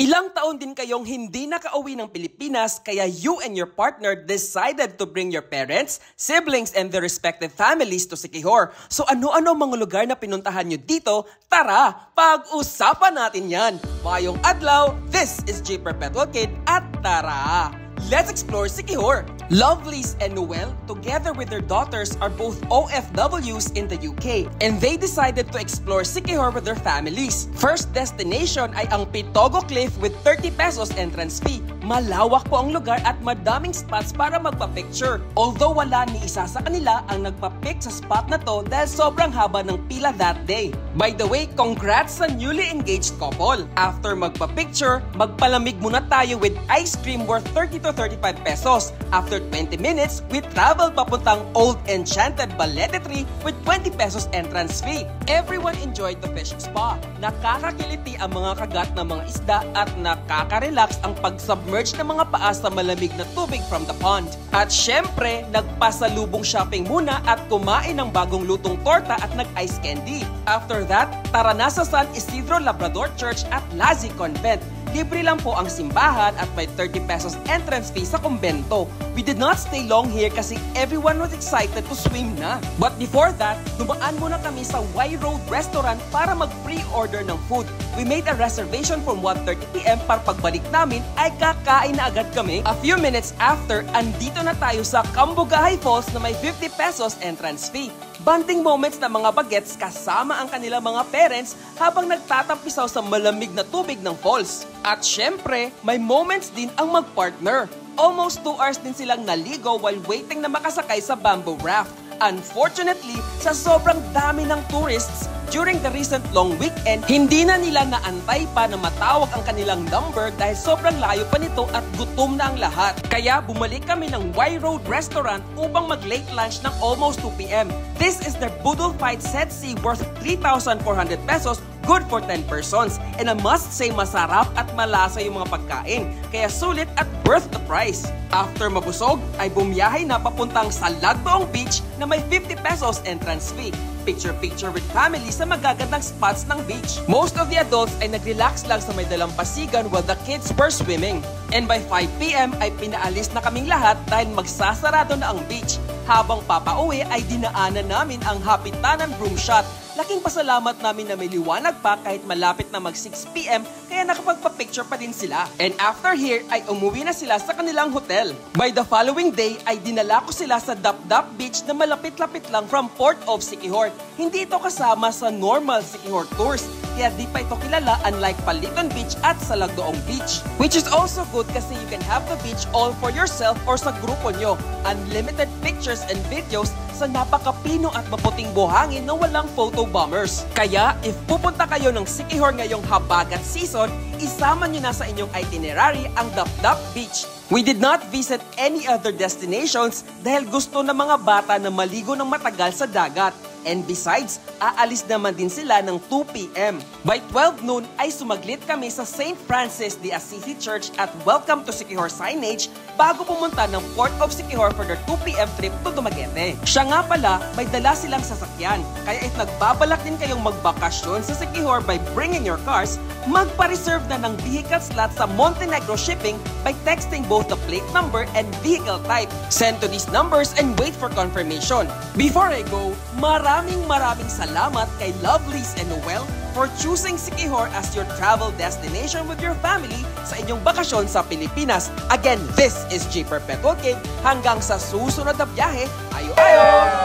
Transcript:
Ilang taon din kayong hindi nakauwi ng Pilipinas kaya you and your partner decided to bring your parents, siblings, and their respective families to Siquijor. So ano-ano mga lugar na pinuntahan nyo dito? Tara, pag-usapan natin yan! Mayong adlaw, this is J Perpetual Kid at tara! Let's explore Siquijor! Lovelyz and Noel, together with their daughters, are both OFWs in the UK, and they decided to explore Siquijor with their families. First destination ay ang Pitogo Cliff with 30 pesos entrance fee. Malawak po ang lugar at madaming spots para magpa-picture. Although wala ni isa sa kanila ang nagpa-pic sa spot na to dahil sobrang haba ng pila that day. By the way, congrats sa newly engaged couple. After magpa-picture, magpalamig muna tayo with ice cream worth 30 to 35 pesos. After 20 minutes, we travel papuntang Old Enchanted Balete Tree with 20 pesos entrance fee. Everyone enjoyed the fish spa. Nakakakiliti ang mga kagat ng mga isda at nakaka-relax ang pag-submerge ng mga paa sa malamig na tubig from the pond. At syempre, nagpasalubong shopping muna at kumain ng bagong lutong torta at nag-ice candy. After that, tara na sa San Isidro Labrador Church at Lazi Convent. Libre lang po ang simbahan at may 30 pesos entrance fee sa kumbento. We did not stay long here kasi everyone was excited to swim na. But before that, dumaan muna kami sa Y Road Restaurant para mag-pre-order ng food. We made a reservation from 1:30 PM para pagbalik namin ay kakain na agad kami. A few minutes after, andito na tayo sa Cambugahay Falls na may 50 pesos entrance fee. Bonding moments ng mga bagets kasama ang kanilang mga parents habang nagtatampisaw sa malamig na tubig ng falls. At syempre, may moments din ang mag-partner. Almost 2 hours din silang naligo while waiting na makasakay sa bamboo raft. Unfortunately, sa sobrang dami ng tourists during the recent long weekend, hindi na nila naantay pa na matawag ang kanilang number dahil sobrang layo pa nito at gutom na ang lahat. Kaya bumalik kami ng Y Road Restaurant upang mag-late lunch ng almost 2 PM. This is their Budol Fight Set C worth 3,400 pesos, good for 10 persons. And I must say masarap at malasa yung mga pagkain. Kaya sulit at worth the price. After mabusog, ay bumiyahe na papuntang Salagdoong Beach na may 50 pesos entrance fee. Picture-picture with family sa magagandang spots ng beach. Most of the adults ay nag-relax lang sa may dalampasigan while the kids were swimming. And by 5 PM ay pinaalis na kaming lahat dahil magsasarado na ang beach. Habang papauwi ay dinaanan namin ang Hapitanan Room Shot. Laking pasalamat namin na may liwanag pa kahit malapit na mag 6 PM kaya nakapagpa-picture pa din sila. And after here ay umuwi na sila sa kanilang hotel. By the following day ay dinala ko sila sa Dapdap Beach na malapit-lapit lang from Port of Siquijor. Hindi ito kasama sa normal Siquijor tours. Kaya di pa ito kilala unlike Paliton Beach at Salagdoong Beach. Which is also good kasi you can have the beach all for yourself or sa grupo nyo. Unlimited pictures and videos sa napakapino at maputing buhangin na walang photo bombers. Kaya, if pupunta kayo ng Siquijor ngayong habagat season, isama nyo na sa inyong itinerary ang Dapdap Beach. We did not visit any other destinations dahil gusto ng mga bata na maligo ng matagal sa dagat. And besides, aalis naman din sila ng 2 PM. By 12 noon ay sumaglit kami sa St. Francis de Assisi Church at Welcome to Siquijor signage bago pumunta ng Port of Siquijor for their 2 PM trip to Dumaguete. Siya nga pala, may dala silang sasakyan. Kaya if nagbabalak din kayong magbakasyon sa Siquijor by bringing your cars, magpa-reserve na ng vehicle slot sa Montenegro Shipping by texting both the plate number and vehicle type. Send to these numbers and wait for confirmation. Before I go, maraming salamat kay Lovelyz and Noel for choosing Siquijor as your travel destination with your family sa inyong bakasyon sa Pilipinas. Again, this is J Perpetual Kid. Hanggang sa susunod na biyahe, ayo-ayo!